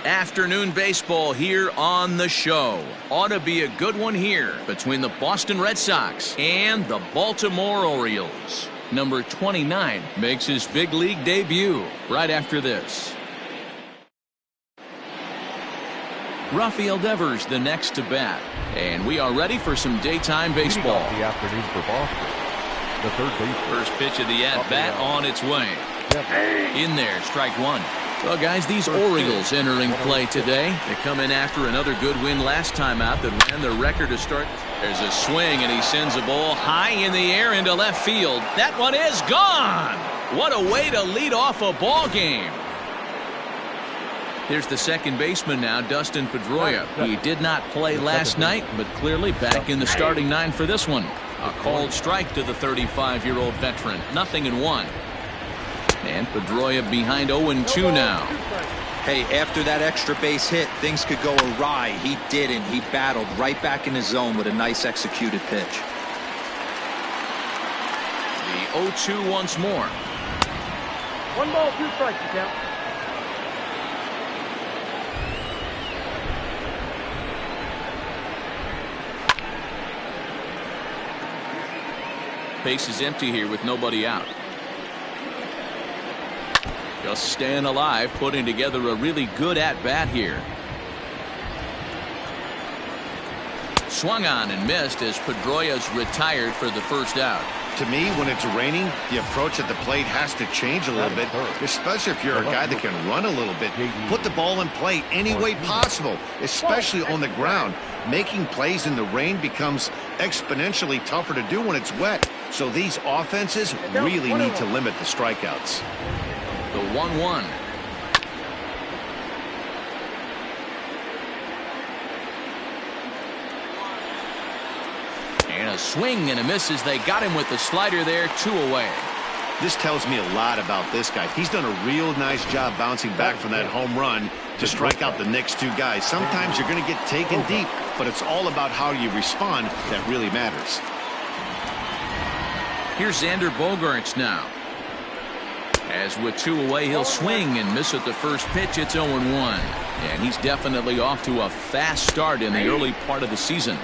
Afternoon baseball here on the show. Ought to be a good one here between the Boston Red Sox and the Baltimore Orioles. Number 29 makes his big league debut right after this. Rafael Devers the next to bat. And we are ready for some daytime baseball. The afternoon for Boston. The third baseman. First pitch of the at-bat on its way. In there, strike one. Well, guys, these Orioles entering play today. They come in after another good win last time out that ran their record to start. There's a swing, and he sends a ball high in the air into left field. That one is gone. What a way to lead off a ball game. Here's the second baseman now, Dustin Pedroia. He did not play last night, but clearly back in the starting nine for this one. A called strike to the 35-year-old veteran. 0-1. And Pedroia behind 0-2 now. Hey, after that extra base hit, things could go awry. He didn't. He battled right back in his zone with a nice executed pitch. The 0-2 once more. 1 ball, 2 strikes, you count. Base is empty here with nobody out. Just staying alive, putting together a really good at-bat here. Swung on and missed as Pedroia's retired for the first out. To me, when it's raining, the approach at the plate has to change a little bit, especially if you're a guy that can run a little bit. Put the ball in play any way possible, especially on the ground. Making plays in the rain becomes exponentially tougher to do when it's wet. So these offenses really need to limit the strikeouts. The 1-1. And a swing and a miss as they got him with the slider there, 2 away. This tells me a lot about this guy. He's done a real nice job bouncing back from that home run to strike out the next 2 guys. Sometimes you're going to get taken deep, but it's all about how you respond that really matters. Here's Xander Bogaerts now. As with 2 away, he'll swing and miss at the first pitch. It's 0-1. And he's definitely off to a fast start in the early part of the season.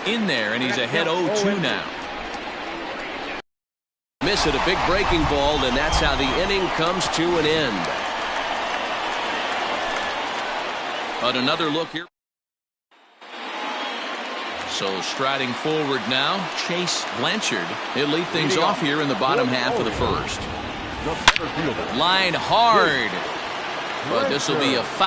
In there, and he's ahead 0-2 now. Miss at a big breaking ball, and that's how the inning comes to an end. But another look here. So striding forward now, Chase Blanchard. He'll lead things off here in the bottom half of the first. Line hard, but this will be a foul.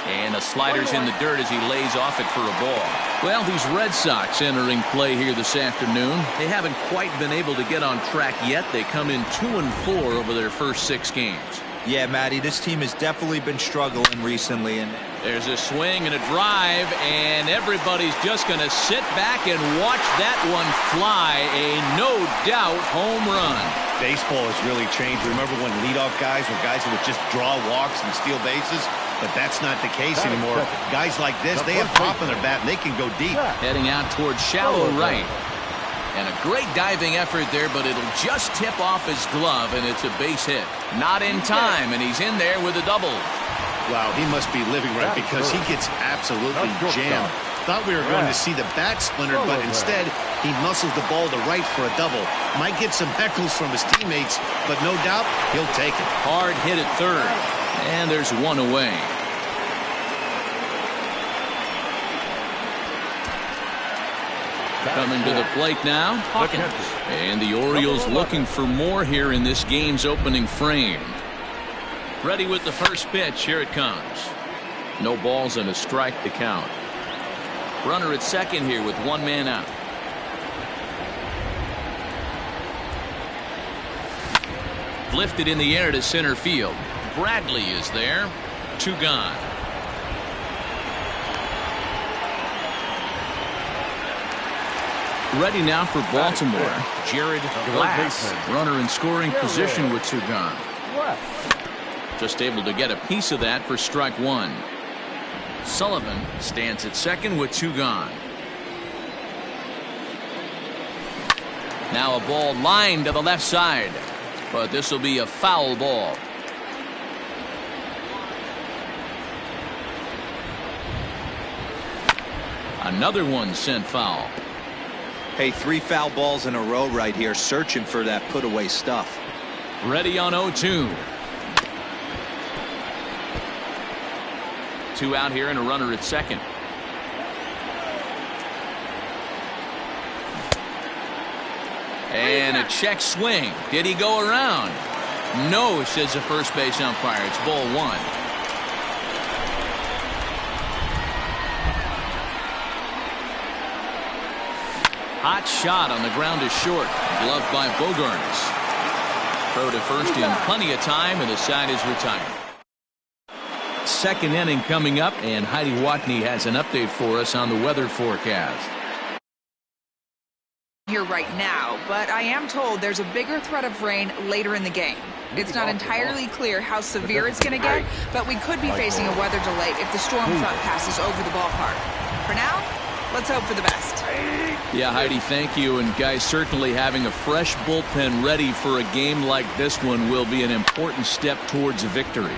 And a slider's in the dirt as he lays off it for a ball. Well, these Red Sox entering play here this afternoon. They haven't quite been able to get on track yet. They come in 2-4 over their first 6 games. Yeah, Matty, this team has definitely been struggling recently. And there's a swing and a drive, and everybody's just going to sit back and watch that one fly. A no-doubt home run. Baseball has really changed. Remember when leadoff guys were guys who would just draw walks and steal bases? But that's not the case anymore. Guys like this, they have pop in their bat, and they can go deep. Heading out towards shallow right. And a great diving effort there, but it'll just tip off his glove, and it's a base hit. Not in time, and he's in there with a double. Wow, he must be living right because he gets absolutely jammed. Thought we were going to see the bat splintered, but instead he muscles the ball to right for a double. Might get some heckles from his teammates, but no doubt he'll take it. Hard hit at third, and there's 1 away. Coming to the plate now, Hawkins. And the Orioles looking for more here in this game's opening frame. Ready with the first pitch. Here it comes. No balls and a strike to count. Runner at second here with 1 man out. Lifted in the air to center field. Bradley is there. 2 gone. Ready now for Baltimore. Jared Glass. Runner in scoring position with 2 gone. Just able to get a piece of that for strike 1. Sullivan stands at second with 2 gone. Now a ball lined to the left side, but this will be a foul ball. Another one sent foul. Hey, 3 foul balls in a row right here, searching for that put away stuff. Ready on 0-2. 2 out here and a runner at second. And a check swing. Did he go around? No, says the first base umpire. It's ball 1. Hot shot on the ground is short. Gloved by Bogarts. Throw to first in plenty of time, and the side is retired. Second inning coming up, and Heidi Watney has an update for us on the weather forecast. Here right now, but I am told there's a bigger threat of rain later in the game. It's not entirely clear how severe it's going to get, but we could be facing a weather delay if the storm front passes over the ballpark. For now, let's hope for the best. Yeah, Heidi, thank you. And guys, certainly having a fresh bullpen ready for a game like this one will be an important step towards a victory.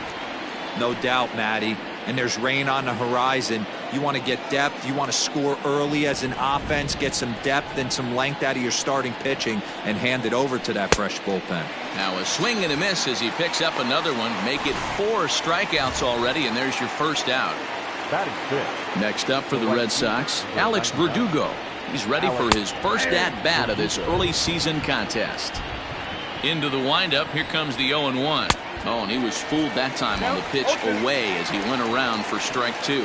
No doubt, Matty. And there's rain on the horizon. You want to get depth. You want to score early as an offense, get some depth and some length out of your starting pitching, and hand it over to that fresh bullpen. Now a swing and a miss as he picks up another one. Make it 4 strikeouts already, and there's your first out. Next up for the Red Sox, Alex Verdugo. He's ready for his first at-bat of this early season contest. Into the windup, here comes the 0-1. Oh, and he was fooled that time on the pitch away as he went around for strike 2.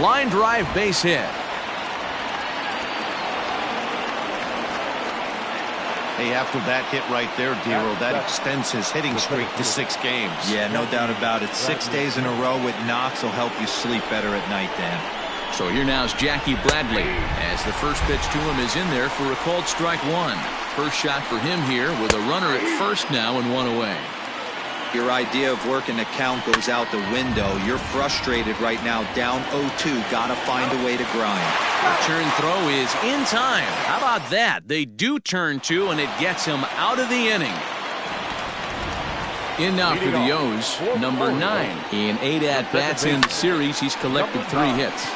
Line drive base hit. Hey, after that hit right there, Dero, that extends his hitting streak to 6 games. Yeah, no doubt about it. 6 days in a row with knocks will help you sleep better at night, Dan. So here now is Jackie Bradley as the first pitch to him is in there for a called strike 1. First shot for him here with a runner at first now and 1 away. Your idea of working the count goes out the window. You're frustrated right now, down 0-2. Gotta find a way to grind. The turn throw is in time. How about that? They do turn 2, and it gets him out of the inning. In now for the O's, number 9. In 8 at-bats in the series, he's collected 3 hits.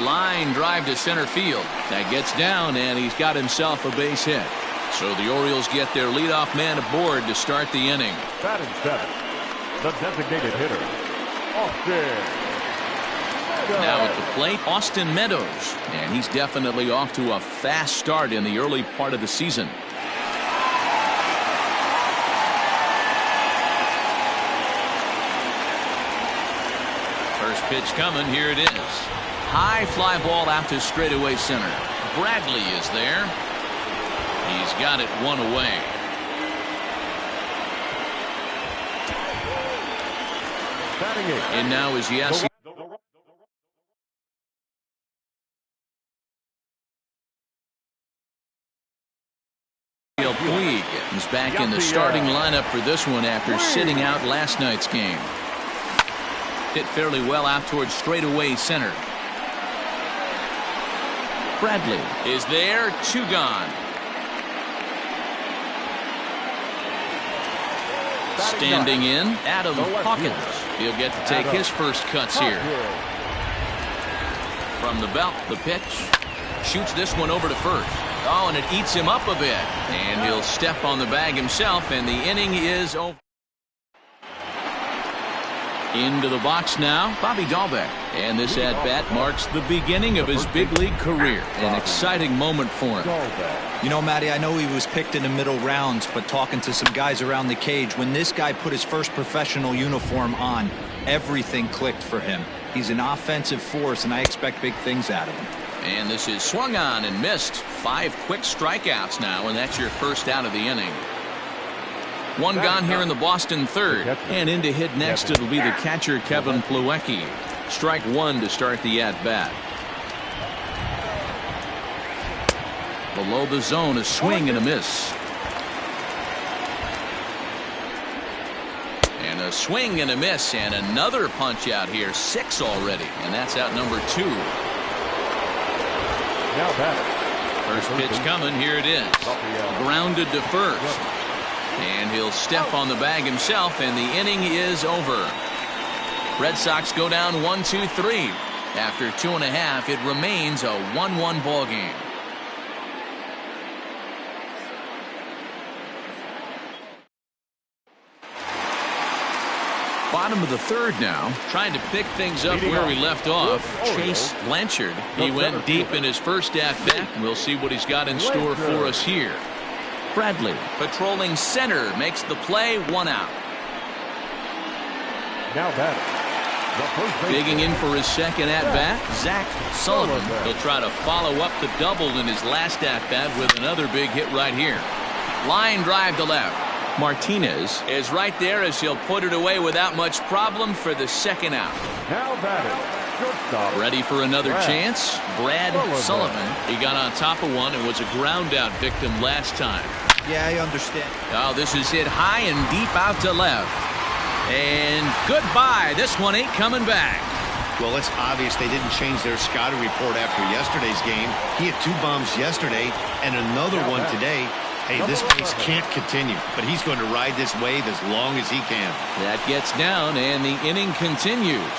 Line drive to center field. That gets down, and he's got himself a base hit. So the Orioles get their leadoff man aboard to start the inning. Batting 7, the designated hitter, Austin. Now at the plate, Austin Meadows. And he's definitely off to a fast start in the early part of the season. First pitch coming. Here it is. High fly ball out to straightaway center. Bradley is there. He's got it 1 away. And now is Yassi. Puig is back in the starting lineup for this one after sitting out last night's game. Hit fairly well out towards straightaway center. Bradley is there. 2 gone. Standing in, Adam Hawkins. He'll get to take his first cuts here. From the belt, the pitch. Shoots this one over to first. Oh, and it eats him up a bit. And he'll step on the bag himself, and the inning is over. Into the box now, Bobby Dahlbeck. And this at-bat marks the beginning of his big league career. An exciting moment for him. You know, Matty, I know he was picked in the middle rounds, but talking to some guys around the cage, when this guy put his first professional uniform on, everything clicked for him. He's an offensive force, and I expect big things out of him. And this is swung on and missed. 5 quick strikeouts now, and that's your first out of the inning. 1 gone here in the Boston third. And in to hit next, it'll be the catcher, Kevin Plawecki. Strike 1 to start the at-bat. Below the zone, a swing and a miss. And a swing and a miss, and another punch out here. 6 already, and that's out number 2. Now batting. First pitch coming. Here it is. Grounded to first. And he'll step on the bag himself, and the inning is over. Red Sox go down 1-2-3. After 2.5, it remains a 1-1 ball game. Bottom of the third now, trying to pick things up where we left off. Chase Blanchard. He went deep in his first at-bat. We'll see what he's got in store for us here. Bradley, patrolling center, makes the play, 1 out. Now batting. Digging in for his second at-bat, Zach Sullivan. He'll try to follow up the double in his last at-bat with another big hit right here. Line drive to left. Martinez is right there as he'll put it away without much problem for the second out. Now batting. Shortstop. Ready for another chance? Brad Sullivan. He got on top of one and was a ground out victim last time. Yeah, I understand. Oh, this is hit high and deep out to left. And goodbye. This one ain't coming back. Well, it's obvious they didn't change their scouting report after yesterday's game. He had 2 bombs yesterday and another one today. Hey, this pace can't continue, but he's going to ride this wave as long as he can. That gets down, and the inning continues.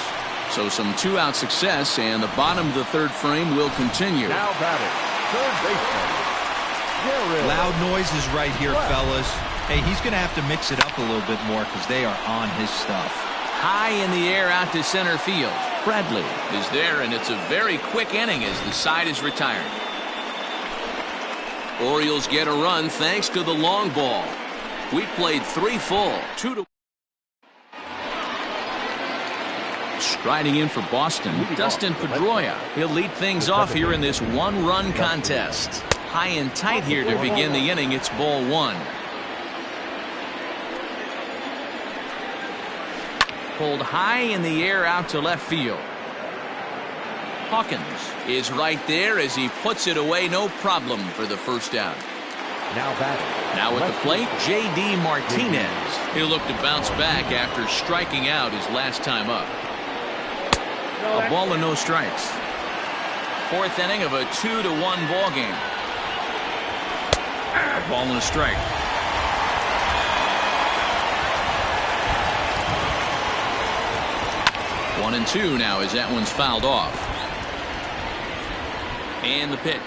So some 2-out success, and the bottom of the third frame will continue. Now batting. Third baseman. Loud noises right here, fellas. Hey, he's going to have to mix it up a little bit more because they are on his stuff. High in the air out to center field. Bradley is there, and it's a very quick inning as the side is retired. Orioles get a run thanks to the long ball. We played 3 full, 2-1. Striding in for Boston, Dustin Pedroia. He'll lead things off here in this 1-run contest. High and tight here to begin the inning. It's ball 1. Pulled high in the air out to left field. Hawkins is right there as he puts it away, no problem for the first out. Now at the plate, J.D. Martinez. He'll look to bounce back after striking out his last time up. A ball and no strikes. 4th inning of a 2-1 ball game. A ball and a strike. One and 2 now as that one's fouled off. And the pitch.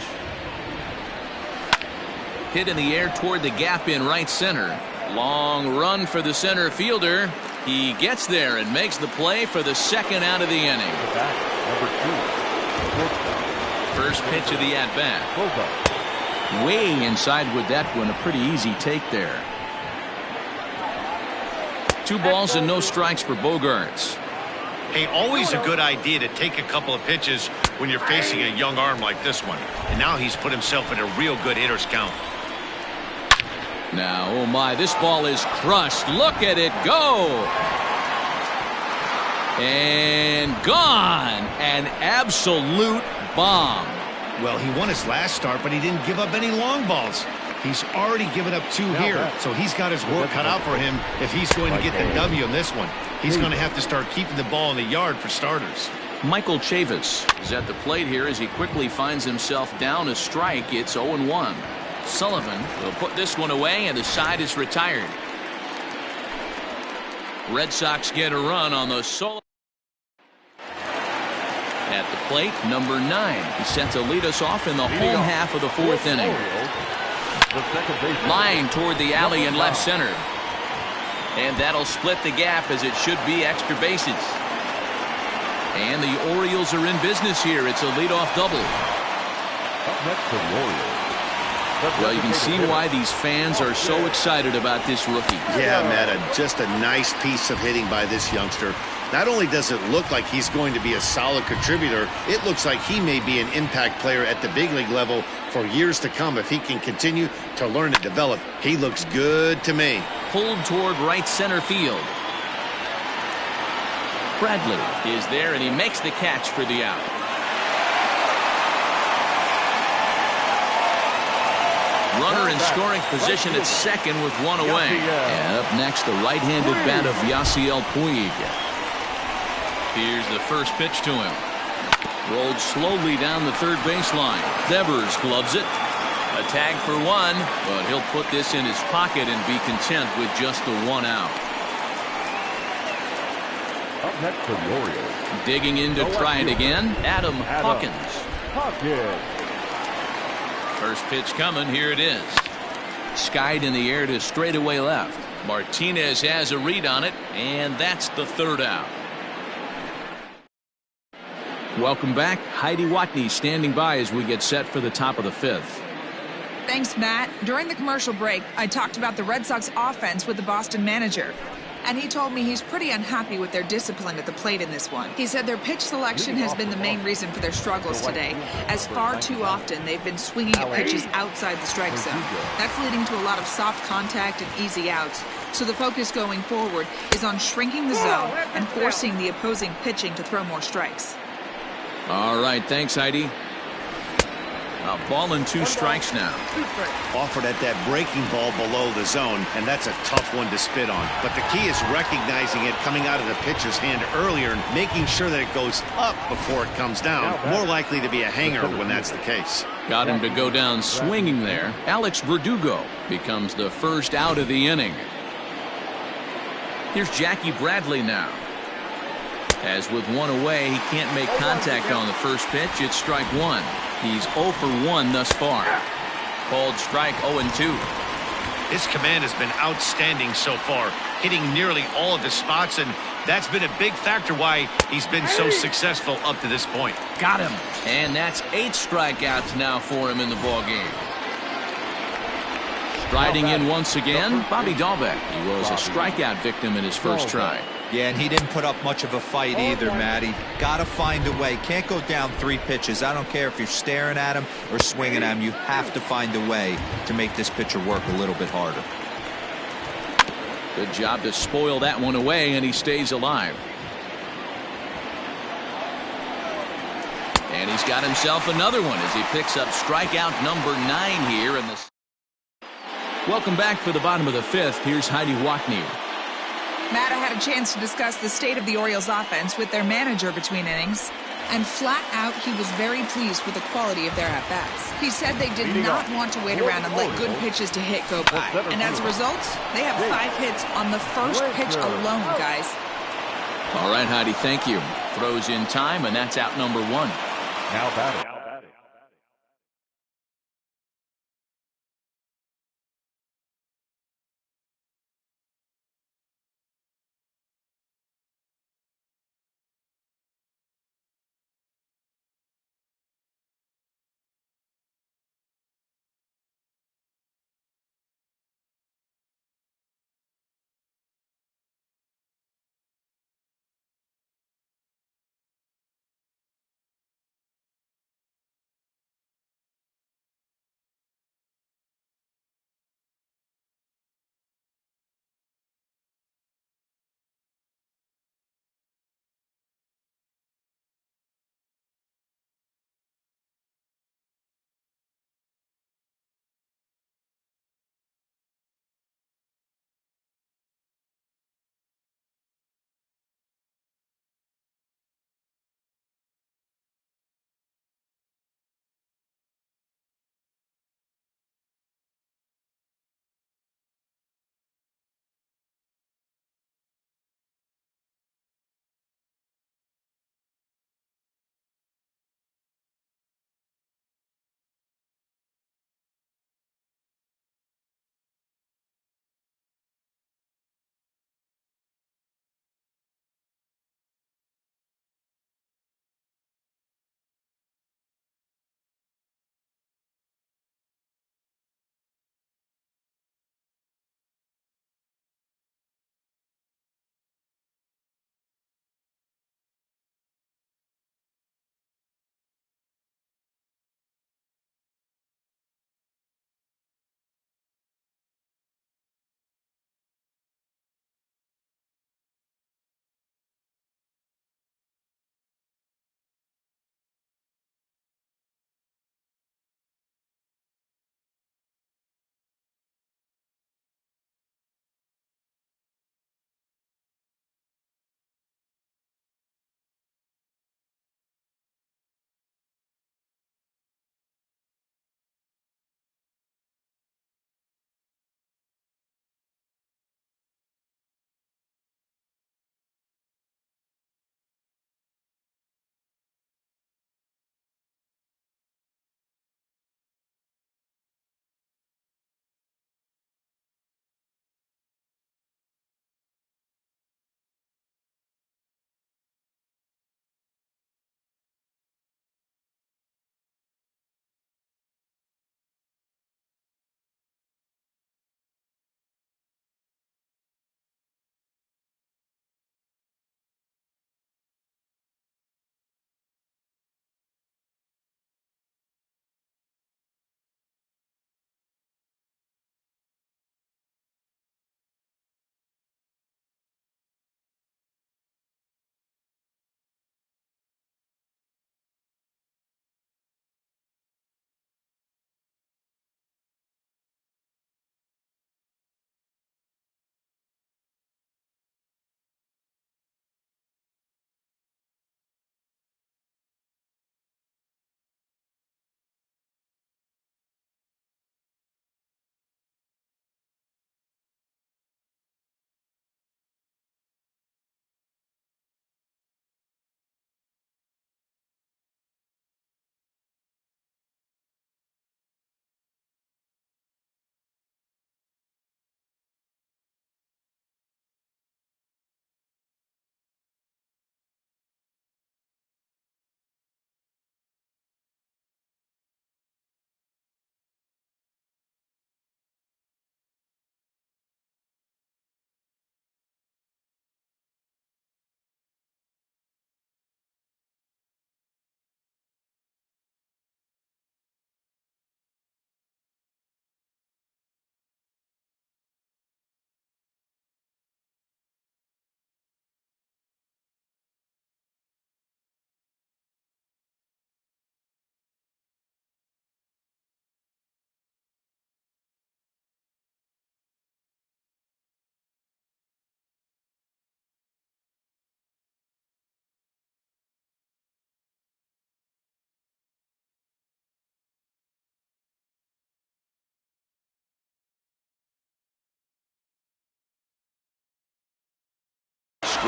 Hit in the air toward the gap in right center. Long run for the center fielder. He gets there and makes the play for the second out of the inning. First pitch of the at-bat. Way inside with that one. A pretty easy take there. 2 balls and no strikes for Bogaerts. Hey, always a good idea to take a couple of pitches when you're facing a young arm like this one. And now he's put himself in a real good hitter's count. Now, oh my, this ball is crushed. Look at it go. And gone. An absolute bomb. Well, he won his last start, but he didn't give up any long balls. He's already given up 2 here, so he's got his work cut out for him if he's going to get the W in this one. He's going to have to start keeping the ball in the yard for starters. Michael Chavis is at the plate here as he quickly finds himself down a strike. It's 0-1. Sullivan will put this one away, and the side is retired. Red Sox get a run on the solo. At the plate, number 9. He's set to lead us off in the home half of the 4th inning. Line toward the alley in left center. And that'll split the gap as it should be extra bases. And the Orioles are in business here. It's a leadoff double. Up next for the Orioles. Well, you can see why these fans are so excited about this rookie. Yeah, Matt, just a nice piece of hitting by this youngster. Not only does it look like he's going to be a solid contributor, it looks like he may be an impact player at the big league level for years to come if he can continue to learn and develop. He looks good to me. Pulled toward right center field. Bradley is there, and he makes the catch for the out. Runner in scoring position at second with 1 away. And up next, the right-handed bat of Yasiel Puig. Here's the first pitch to him. Rolled slowly down the third baseline. Devers gloves it. A tag for one, but he'll put this in his pocket and be content with just the one out. Up next for the Orioles. Digging in to try it again, Adam Hawkins. First pitch coming, here it is. Skied in the air to straightaway left. Martinez has a read on it, and that's the third out. Welcome back. Heidi Watney standing by as we get set for the top of the fifth. Thanks, Matt. During the commercial break, I talked about the Red Sox offense with the Boston manager. And he told me he's pretty unhappy with their discipline at the plate in this one. He said their pitch selection has been the main reason for their struggles today, as far too often they've been swinging at pitches outside the strike zone. That's leading to a lot of soft contact and easy outs. So the focus going forward is on shrinking the zone and forcing the opposing pitching to throw more strikes. All right, thanks, Heidi. A ball and 2 strikes now. Offered at that breaking ball below the zone, and that's a tough one to spit on. But the key is recognizing it coming out of the pitcher's hand earlier and making sure that it goes up before it comes down. More likely to be a hanger when that's the case. Got him to go down swinging there. Alex Verdugo becomes the first out of the inning. Here's Jackie Bradley now. As with one away, he can't make contact on the first pitch. It's strike one. He's 0 for 1 thus far. Called strike 0-2. His command has been outstanding so far, hitting nearly all of his spots, and that's been a big factor why he's been so successful up to this point. Got him. And that's 8 strikeouts now for him in the ballgame. Striding in once again, Bobby Dahlbeck. He was a strikeout victim in his first try. Yeah, and he didn't put up much of a fight either, Matty. Got to find a way. Can't go down 3 pitches. I don't care if you're staring at him or swinging at him. You have to find a way to make this pitcher work a little bit harder. Good job to spoil that one away, and he stays alive. And he's got himself another one as he picks up strikeout number 9 here in the. Welcome back for the bottom of the fifth. Here's Heidi Watney. Matt, I had a chance to discuss the state of the Orioles offense with their manager between innings. And flat out, he was very pleased with the quality of their at-bats. He said they did not want to wait around and let good pitches to hit go by. And as a result, they have 5 hits on the first pitch alone, guys. All right, Heidi, thank you. Throws in time, and that's out number 1. Now batting.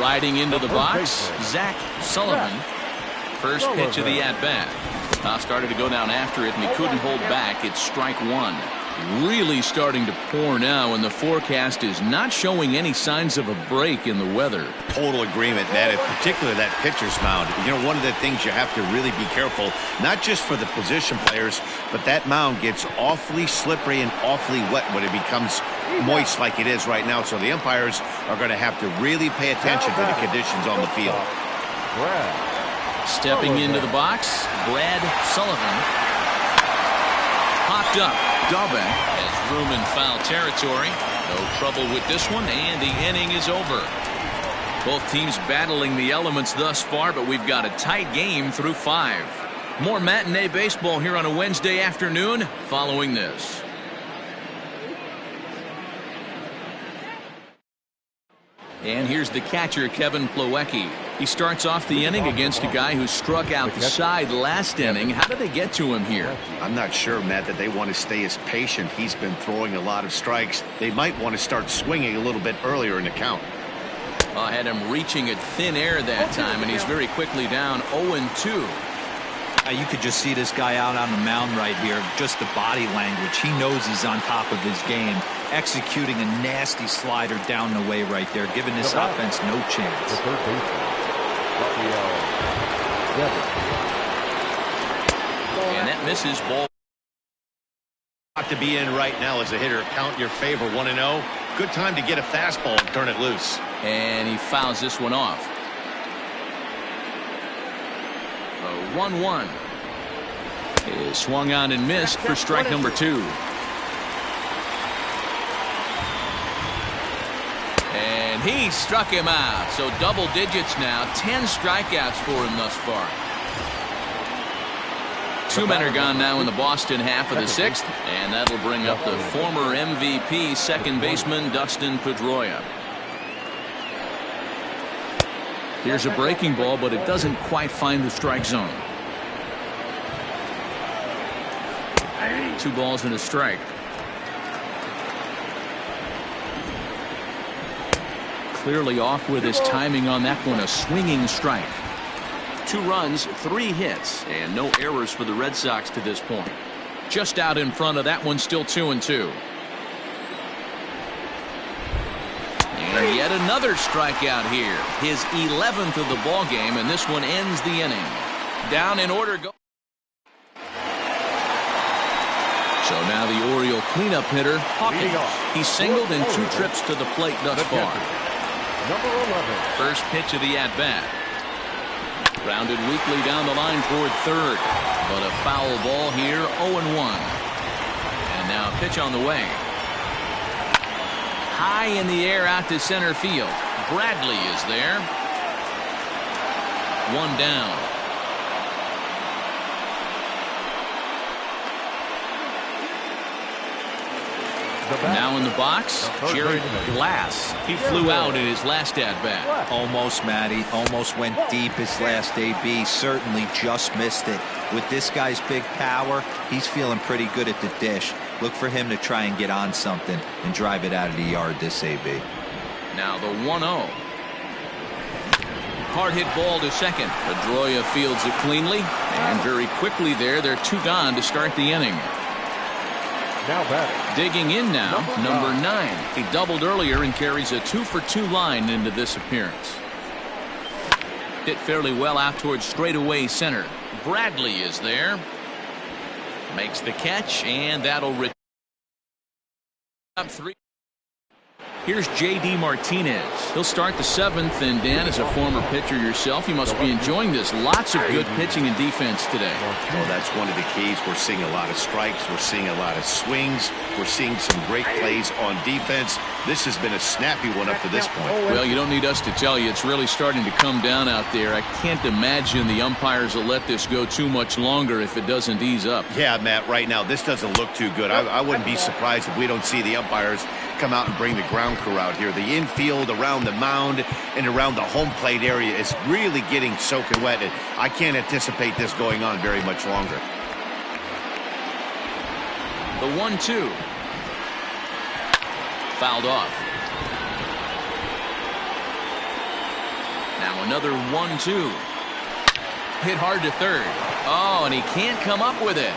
Riding into the box, Zach Sullivan. First pitch of the at-bat. Started to go down after it, and he couldn't hold back. It's strike one. Really starting to pour now, and the forecast is not showing any signs of a break in the weather. Total agreement, Matt. In particular, that pitcher's mound. You know, one of the things you have to really be careful, not just for the position players, but that mound gets awfully slippery and awfully wet when it becomes moist like it is right now. So the umpires are going to have to really pay attention to the conditions on the field. Stepping into the box, Brad Sullivan. Popped up. Dobbin has room in foul territory. No trouble with this one, and the inning is over. Both teams battling the elements thus far, but we've got a tight game through 5. More matinee baseball here on a Wednesday afternoon following this. And here's the catcher, Kevin Plawecki. He starts off the inning against a guy who struck out the side last inning. How did they get to him here? I'm not sure, Matt, that they want to stay as patient. He's been throwing a lot of strikes. They might want to start swinging a little bit earlier in the count. I had him reaching at thin air that time, and he's very quickly down 0-2. You could just see this guy out on the mound right here. Just the body language. He knows he's on top of his game. Executing a nasty slider down the way right there, giving this offense no chance. And that misses. Ball. To be in right now as a hitter. Count your favor, 1-0. Good time to get a fastball and turn it loose. And he fouls this one off. 1-1 is swung on and missed for strike number 2. And he struck him out. So double digits now. 10 strikeouts for him thus far. 2 men are gone now in the Boston half of the 6th, and that'll bring up the former MVP second baseman Dustin Pedroia. Here's a breaking ball, but it doesn't quite find the strike zone. 2 balls and a strike. Clearly off with his timing on that one. A swinging strike. 2 runs, 3 hits, and no errors for the Red Sox to this point. Just out in front of that one, still 2-2. And yet another strikeout here. His 11th of the ball game, and this one ends the inning. Down in order. So now the Oriole cleanup hitter, Hawkins. He singled in 2 trips to the plate thus far. Number 11. First pitch of the at-bat. Grounded weakly down the line toward third. But a foul ball here, 0-1. And now a pitch on the way. High in the air out to center field. Bradley is there. 1 down. Now in the box, Jared Glass. He flew out in his last at-bat. Almost, Matty. Almost went deep his last AB. Certainly just missed it. With this guy's big power, he's feeling pretty good at the dish. Look for him to try and get on something and drive it out of the yard this AB. Now the 1-0. Hard hit ball to second. Pedroia fields it cleanly. And very quickly there, they're 2 gone to start the inning. Now batting. Digging in now, number 9. He doubled earlier and carries a 2-for-2 line into this appearance. Hit fairly well out towards straightaway center. Bradley is there. Makes the catch, and that'll return up 3. Here's J.D. Martinez. He'll start the 7th, and Dan, as a former pitcher yourself, you must be enjoying this. Lots of good pitching and defense today. Well, that's one of the keys. We're seeing a lot of strikes. We're seeing a lot of swings. We're seeing some great plays on defense. This has been a snappy one up to this point. Well, you don't need us to tell you. It's really starting to come down out there. I can't imagine the umpires will let this go too much longer if it doesn't ease up. Yeah, Matt, right now, this doesn't look too good. I wouldn't be surprised if we don't see the umpires come out and bring the ground crew out here. The infield around the mound and around the home plate area is really getting soaking wet, and I can't anticipate this going on very much longer. The 1-2. Fouled off. Now another 1-2. Hit hard to third. Oh, and he can't come up with it.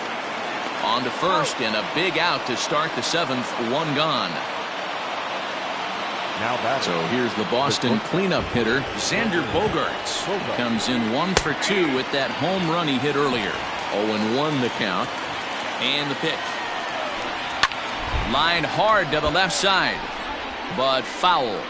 On to first, and a big out to start the 7th. One gone. Now back. So here's the Boston cleanup hitter, Xander Bogaerts. Comes in 1 for 2 with that home run he hit earlier. 0-1 the count. And the pitch. Line hard to the left side, but foul.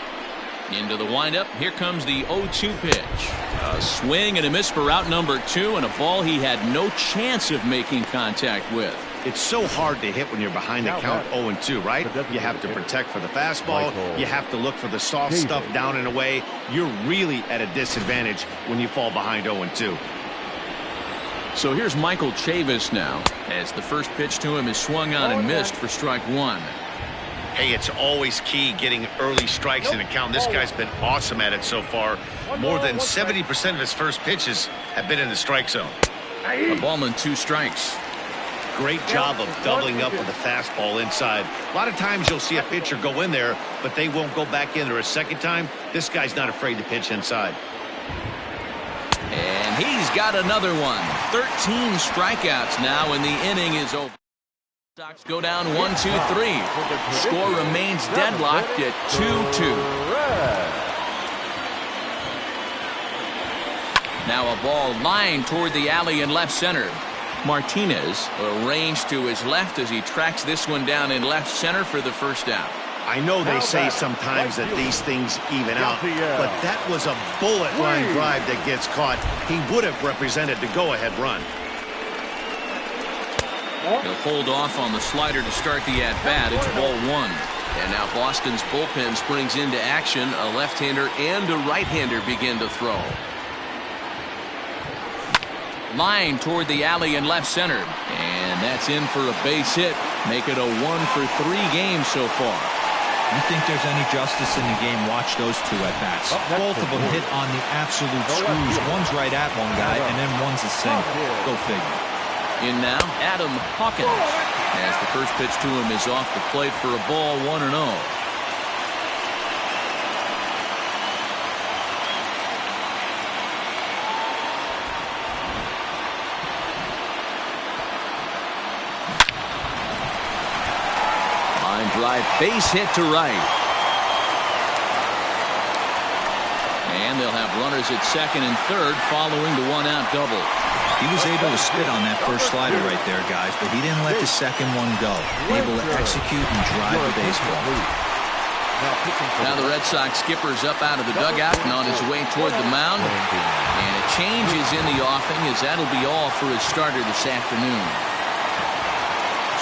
Into the windup. Here comes the 0-2 pitch. A swing and a miss for out number 2, and a ball he had no chance of making contact with. It's so hard to hit when you're behind the count 0-2, right? You have to protect for the fastball. You have to look for the soft stuff down and away. You're really at a disadvantage when you fall behind 0-2. So here's Michael Chavis now, as the first pitch to him is swung on and missed for strike 1. Hey, it's always key getting early strikes in a count. This guy's been awesome at it so far. More than 70% of his first pitches have been in the strike zone. A ball and 2 strikes. Great job of doubling up with a fastball inside. A lot of times you'll see a pitcher go in there, but they won't go back in there a second time. This guy's not afraid to pitch inside. And he's got another one. 13 strikeouts now, and the inning is over. Sox go down 1-2-3. Score remains deadlocked at 2-2. Now a ball lined toward the alley in left center. Martinez arranged to his left as he tracks this one down in left center for the first out. I know they say sometimes that these things even out, but that was a bullet line drive that gets caught. He would have represented the go-ahead run. He'll hold off on the slider to start the at-bat. It's ball 1. And now Boston's bullpen springs into action. A left-hander and a right-hander begin to throw. Line toward the alley in left center. And that's in for a base hit. Make it a 1-for-3 game so far. You think there's any justice in the game? Watch those 2 at-bats. Both of them hit on the absolute screws. One's right at one guy, and then one's a single. Go figure. In now, Adam Hawkins. As the first pitch to him is off the plate for a ball, 1-0. Line drive, base hit to right. And they'll have runners at second and third following the 1-out double. He was able to spit on that first slider right there, guys, but he didn't let the second one go. Able to execute and drive the baseball. Now the Red Sox skipper's up out of the dugout and on his way toward the mound. And a change is in the offing, as that'll be all for his starter this afternoon.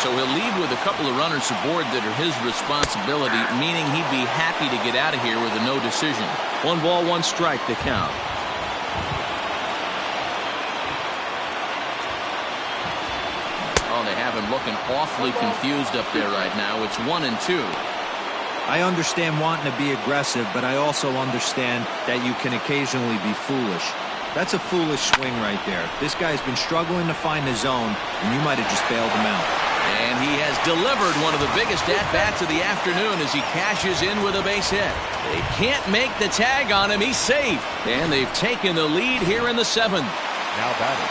So he'll leave with a couple of runners aboard that are his responsibility, meaning he'd be happy to get out of here with a no decision. 1 ball, 1 strike to count. Oh, they have him looking awfully confused up there right now. It's 1-2. I understand wanting to be aggressive, but I also understand that you can occasionally be foolish. That's a foolish swing right there. This guy's been struggling to find the zone, and you might have just bailed him out. And he has delivered one of the biggest at-bats of the afternoon as he cashes in with a base hit. They can't make the tag on him. He's safe. And they've taken the lead here in the 7th. Now batting,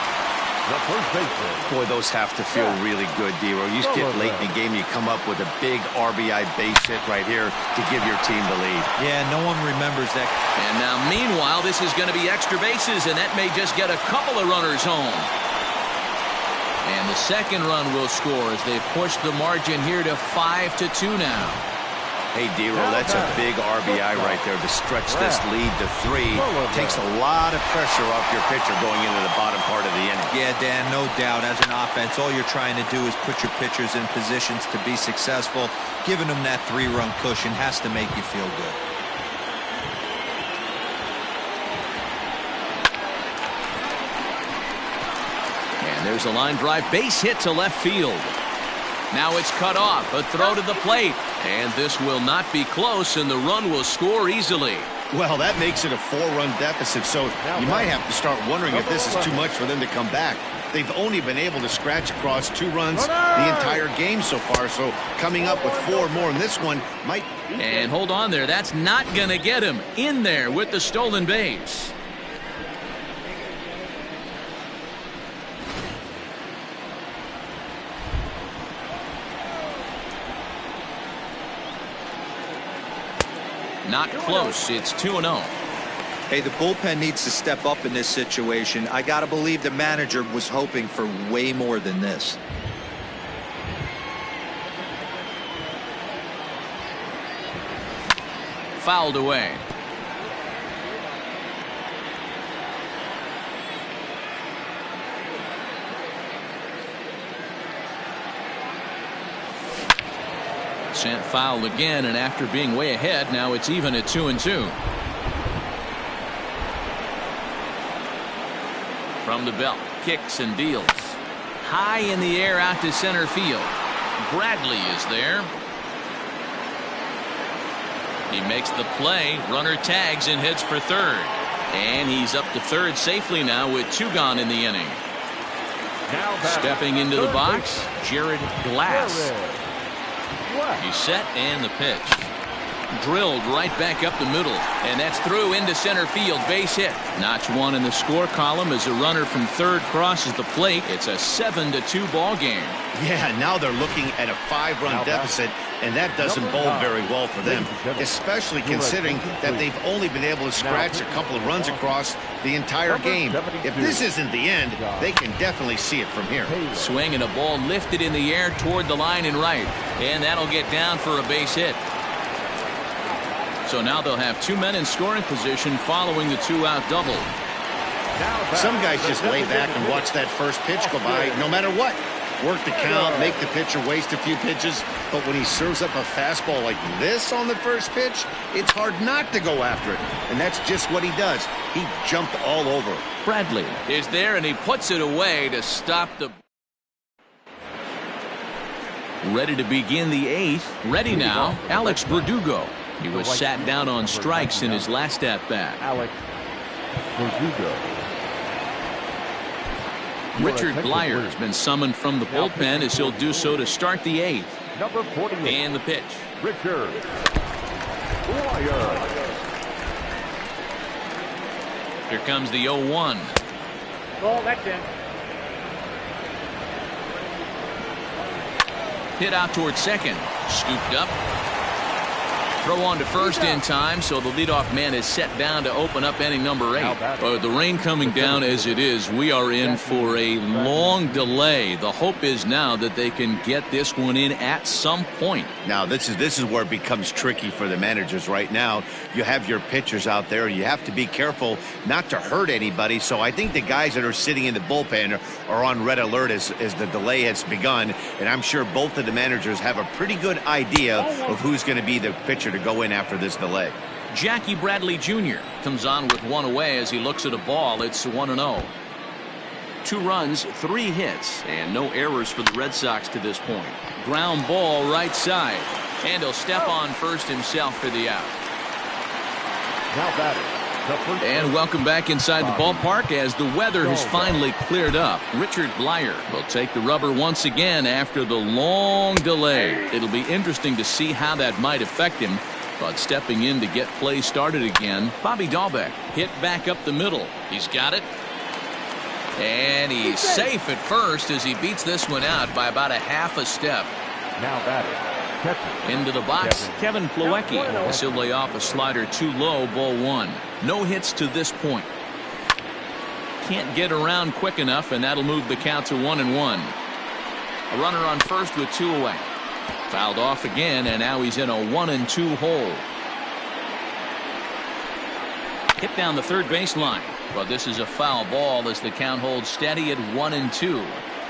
the first baseman. Boy, those have to feel really good, Dero. You get late in the game, you come up with a big RBI base hit right here to give your team the lead. Yeah, no one remembers that. And now, meanwhile, this is going to be extra bases, and that may just get a couple of runners home. And the second run will score as they've pushed the margin here to 5-2 now. Hey, Dero, that's a big RBI right there to stretch this lead to 3. Takes a lot of pressure off your pitcher going into the bottom part of the inning. Yeah, Dan, no doubt. As an offense, all you're trying to do is put your pitchers in positions to be successful. Giving them that 3-run cushion has to make you feel good. There's a line drive base hit to left field. Now it's cut off. A throw to the plate. And this will not be close, and the run will score easily. Well, that makes it a 4-run deficit, so you might have to start wondering if this is too much for them to come back. they've only been able to scratch across 2 runs the entire game so far. So coming up with 4 more in this one might. And hold on there. That's not going to get him in there with the stolen base. Not close. It's 2-0. Hey, the bullpen needs to step up in this situation. I got to believe the manager was hoping for way more than this. Fouled away. Sent foul again, and after being way ahead, now it's even at 2-2. From the belt, kicks and deals. High in the air out to center field. Bradley is there. He makes the play. Runner tags and heads for third. And he's up to third safely now with 2 gone in the inning. Stepping into the box, Jared Glass. He's set and the pitch. Drilled right back up the middle, and that's through into center field. Base hit. Notch 1 in the score column as a runner from third crosses the plate. It's a 7-2 ball game. Yeah, now they're looking at a 5-run deficit, and that doesn't bode very well for them, especially considering that they've only been able to scratch a couple of runs across the entire game. If this isn't the end, they can definitely see it from here. Swing and a ball lifted in the air toward the line and right, and that'll get down for a base hit. So now they'll have 2 men in scoring position following the 2-out double. Some guys just lay back and watch that first pitch go by no matter what. Work the count, make the pitcher waste a few pitches, but when he serves up a fastball like this on the first pitch, it's hard not to go after it. And that's just what he does. He jumped all over. Bradley is there, and he puts it away to stop the. Ready to begin the 8th. Ready now, Alex Verdugo. He was sat down on strikes in his last at-bat. Alex Verdugo. Richard Blyer has been summoned from the bullpen as he'll do so to start the 8th. Number 48. And the pitch. Richard Blyer. Here comes the 0-1. Ball, that's in. Hit out towards second. Scooped up. Throw on to first in time, so the leadoff man is set down to open up inning number 8. The rain coming down as it is, we are in for a long delay. The hope is now that they can get this one in at some point. Now, this is where it becomes tricky for the managers right now. You have your pitchers out there. You have to be careful not to hurt anybody. So I think the guys that are sitting in the bullpen are on red alert as the delay has begun. And I'm sure both of the managers have a pretty good idea of who's going to be the pitcher to go in after this delay. Jackie Bradley Jr. comes on with 1 away as he looks at a ball. It's 1-0. 2 runs, 3 hits, and no errors for the Red Sox to this point. Ground ball right side, and he'll step on first himself for the out. Now batting. And welcome back inside the ballpark as the weather has finally cleared up. Richard Blyer will take the rubber once again after the long delay. It'll be interesting to see how that might affect him. But stepping in to get play started again, Bobby Dahlbeck hit back up the middle. He's got it. And he's safe at first as he beats this one out by about a half a step. Now batting. Into the box, Kevin Plawecki. As he'll lay off a slider too low, ball 1. No hits to this point. Can't get around quick enough, and that'll move the count to 1-1. A runner on first with 2 away. Fouled off again, and now he's in a 1-2 hole. Hit down the third baseline, but this is a foul ball as the count holds steady at 1-2.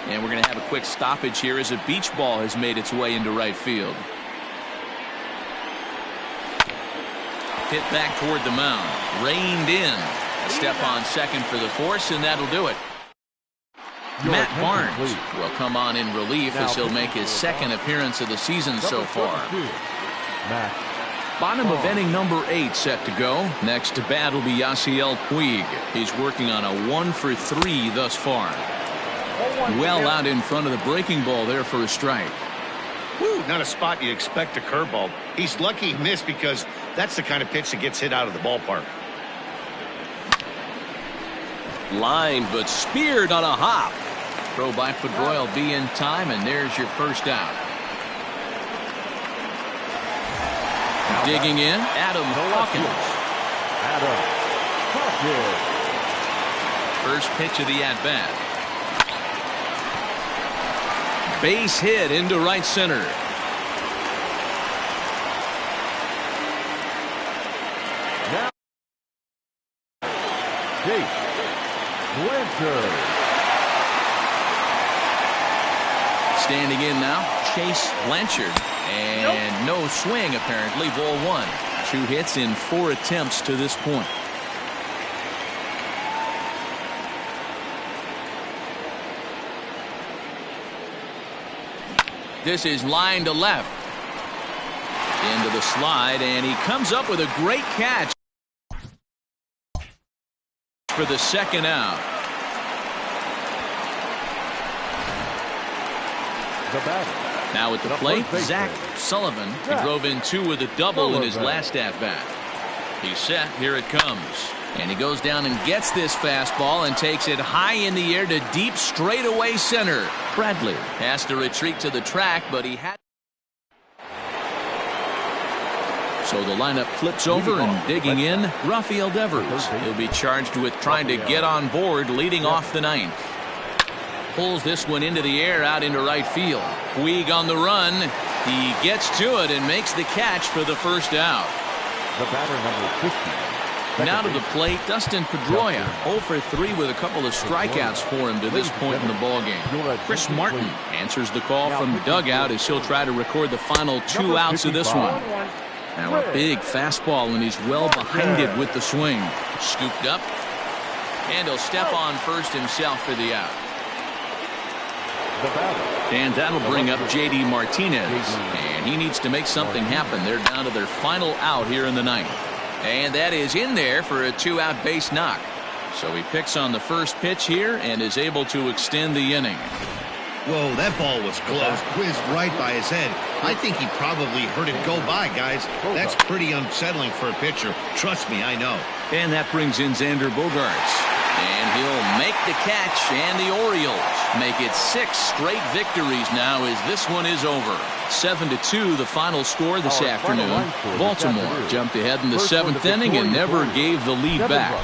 And we're going to have a quick stoppage here as a beach ball has made its way into right field. Hit back toward the mound. Reined in. A step on second for the force, and that'll do it. Matt Barnes will come on in relief as he'll make his 2nd appearance of the season so far. Bottom of inning number 8 set to go. Next to bat will be Yasiel Puig. He's working on a 1 for 3 thus far. Well out in front of the breaking ball there for a strike. Woo, not a spot you expect a curveball. He's lucky he missed because that's the kind of pitch that gets hit out of the ballpark. Lined but speared on a hop. Throw by Pedroia will be in time, and there's your first out. Digging in, Adam Hawkins. First pitch of the at-bat. Base hit into right center. Now, Chase Blanchard. Standing in now, Chase Blanchard. And no swing, apparently. Ball one. 2 hits in 4 attempts to this point. This is line to left. Into the slide, and he comes up with a great catch for the second out. The batter. Now at the plate, Zach Sullivan. He drove in 2 with a double in his last at-bat. He's set. Here it comes. And he goes down and gets this fastball and takes it high in the air to deep straightaway center. Bradley has to retreat to the track, but he had. So the lineup flips over, and digging in, Rafael Devers. He'll be charged with trying to get on board leading off the ninth. Pulls this one into the air out into right field. Puig on the run. He gets to it and makes the catch for the first out. The batter, number 50. Now to the plate, Dustin Pedroia. 0 for 3 with a couple of strikeouts for him to this point in the ballgame. Chris Martin answers the call from the dugout as he'll try to record the final 2 outs of this one. Now a big fastball, and he's well behind it with the swing. Scooped up, and he'll step on first himself for the out. And that'll bring up J.D. Martinez, and he needs to make something happen. They're down to their final out here in the ninth. And that is in there for a 2-out base knock. So he picks on the first pitch here and is able to extend the inning. Whoa, that ball was close. Whizzed right by his head. I think he probably heard it go by, guys. That's pretty unsettling for a pitcher. Trust me, I know. And that brings in Xander Bogaerts. And he'll make the catch, and the Orioles make it 6 straight victories now as this one is over. 7-2 the final score this afternoon. Baltimore jumped ahead in the 7th inning and never gave the lead back.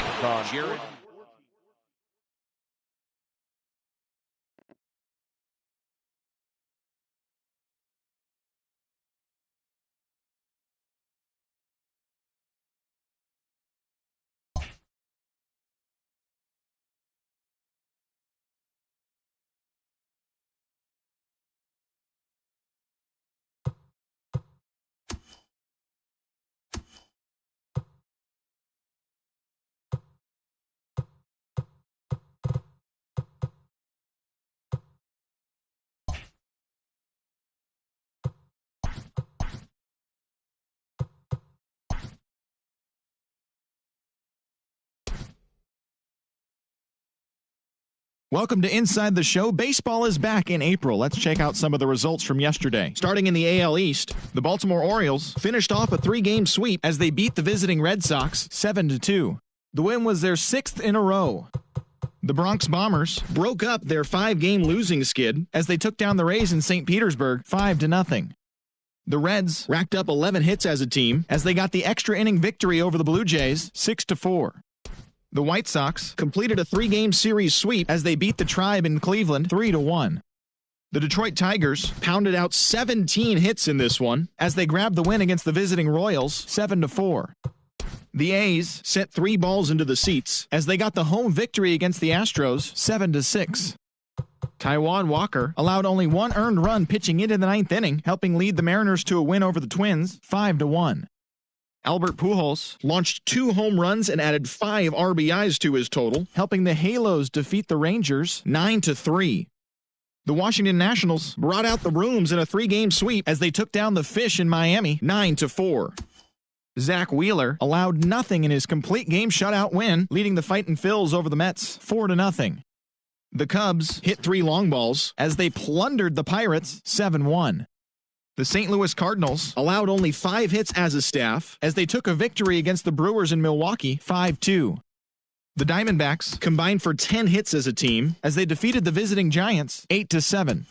Welcome to Inside the Show. Baseball is back in April. Let's check out some of the results from yesterday. Starting in the AL East, the Baltimore Orioles finished off a 3-game sweep as they beat the visiting Red Sox 7-2. The win was their 6th in a row. The Bronx Bombers broke up their 5-game losing skid as they took down the Rays in St. Petersburg 5-0. The Reds racked up 11 hits as a team as they got the extra inning victory over the Blue Jays 6-4. The White Sox completed a 3-game series sweep as they beat the Tribe in Cleveland 3-1. The Detroit Tigers pounded out 17 hits in this one as they grabbed the win against the visiting Royals 7-4. The A's sent 3 balls into the seats as they got the home victory against the Astros 7-6. Taijuan Walker allowed only 1 earned run pitching into the 9th inning, helping lead the Mariners to a win over the Twins 5-1. Albert Pujols launched 2 home runs and added 5 RBIs to his total, helping the Halos defeat the Rangers 9-3. The Washington Nationals brought out the rooms in a 3-game sweep as they took down the Fish in Miami 9-4. Zach Wheeler allowed nothing in his complete game shutout win, leading the Fightin' Phils over the Mets 4-0. The Cubs hit 3 long balls as they plundered the Pirates 7-1. The St. Louis Cardinals allowed only 5 hits as a staff as they took a victory against the Brewers in Milwaukee 5-2. The Diamondbacks combined for 10 hits as a team as they defeated the visiting Giants 8-7.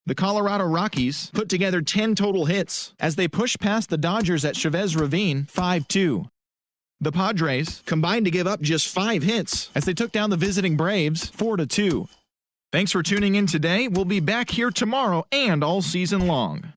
The Colorado Rockies put together 10 total hits as they pushed past the Dodgers at Chavez Ravine 5-2. The Padres combined to give up just 5 hits as they took down the visiting Braves 4-2. Thanks for tuning in today. We'll be back here tomorrow and all season long.